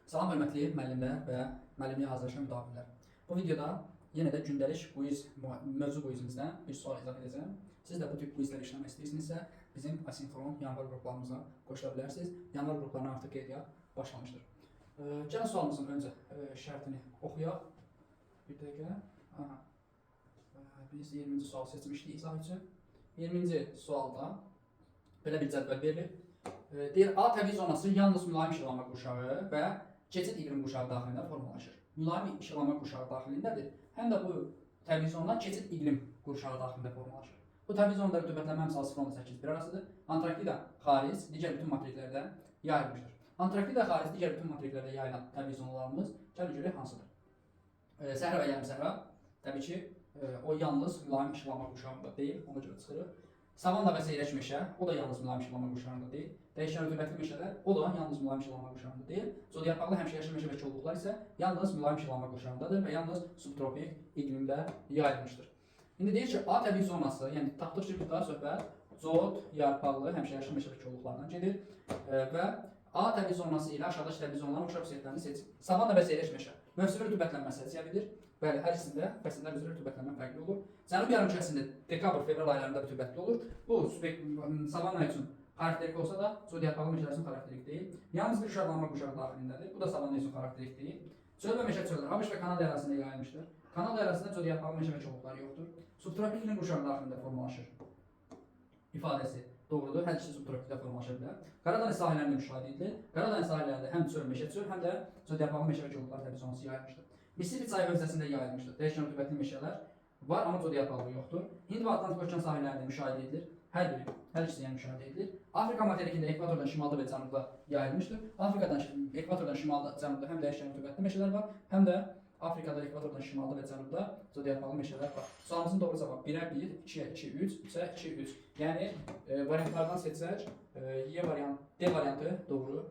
Salam hörmətli müəllimlər və müəllimliyə hazırlaşan müdavimlər. Bu videoda yenə də gündəlik quiz mövzu quizimizdən bir sual izah edəcəm. Siz də bu tip quizlər işləmək istəyirsinizsə, bizim asinxron yanvar qruplarımıza qoşula bilərsiniz. Yanvar qruplarına artıq qeydiyyat başlamışdır. Gəlin sualımızın öncə şərtini oxuyaq. Bir dəqiqə. Aha. Biz 20-ci sual seçmişdik izah üçün. 20-ci sualda belə bir cədvəl verilir. Deyir, A təbii zonası yalnız mülayim işıqlanma qurşağı və keçid iqlim qurşağı daxilində formalaşır. Mülayim işıqlanma qurşağı daxilindədir. Həm də bu təbii zona keçid iqlim qurşağı daxilində formalaşır. Bu təbii zonada rütubətlənmə əmsalı 0.8-1 arasıdır. Antarktida xaric digər bütün materiklərdə yayılmışdır. Antarktida xaric digər bütün materiklərdə yayılan təbii zonalarımız gəlin görək hansıdır? Səhra və yarım səhra təbii ki, o yalnız mülayim işıqlanma qurşağında deyil, ona görə çıxırıq. Savanna və seyrək meşə, o da yalnız mülayim işıqlanma qurşağında deyil. Dəyişkən rütubətli meşələr, o da yalnız mülayim işıqlanma qurşağında deyil. Zodyarpaqlı həmişəyaşıl meşə və kolluqlar isə yalnız mülayim işıqlanma qurşağındadır və yalnız subtropik iqlimdə yayılmışdır. İndi deyir ki, A təbii zonası, yəni tapdıq ki, daha söhbət zod, yarpaqlı, həmişəyaşıl meşə və kolluqlardan gedir və A təbii zonası ilə aşağıdakı təbii zonaların oxşar xüsusiyyətlərini seçin. Savanna və seyrək meşə mövsümi rütubətlənməsi cəlb edir. Bəli, hər ikisində fəsillər üzrə rütubətlənmə fərqli olur. Cənub yarımkürəsində dekabr, fevral aylarında rütubətli olur. Bu savanna üçün xarakterik olsa da zodyarpaqlı meşələr üçün xarakterik deyil. Yalnız bir uşaqlanma qurşağı daxilindədir. Bu da savanna üçün xarakterik deyil. Çöl və meşə çöllər ABŞ və Kanada ərazisində yayılmışdır. Kanada ərazisində zodyarpaqlı meşə və kolluqlar yoxdur. Subtropik iqlim qurşağı daxilində formalaşır. İfadəsi doğrudur. Hər ikisi subtropikdə formalaşa bilər. Qaradeniz sahillərində müşahidə edilir. Qaradeniz sahillərində həm çöl, meşə çöl, həm də zodyarpaqlı meşə və kolluqlar təbii zonası yayılmışdır. Missisipi çayı hövzəsində yayılmışdır. Dəyişkən rütubətli meşələr var, amma zodyarpaqlı yoxdur. Hind və Atlantik okean sahillərində müşahidə edilir. Hər ikisi yəni müşahidə edilir. Afrika materikində ekvatordan şimalda və cənubda yayılmışdır. Ekvatordan şimalda, cənubda həm dəyişkən rütubətli meşələr var, həm də Afrikada ekvatordan şimalda və cənubda zodyarpaqlı meşələr var. Sualımızın doğru cavabı 1-ə 1, 2-yə 2, 3, 3-ə 2, 3. Yəni variantlardan seçsək, D variantı doğru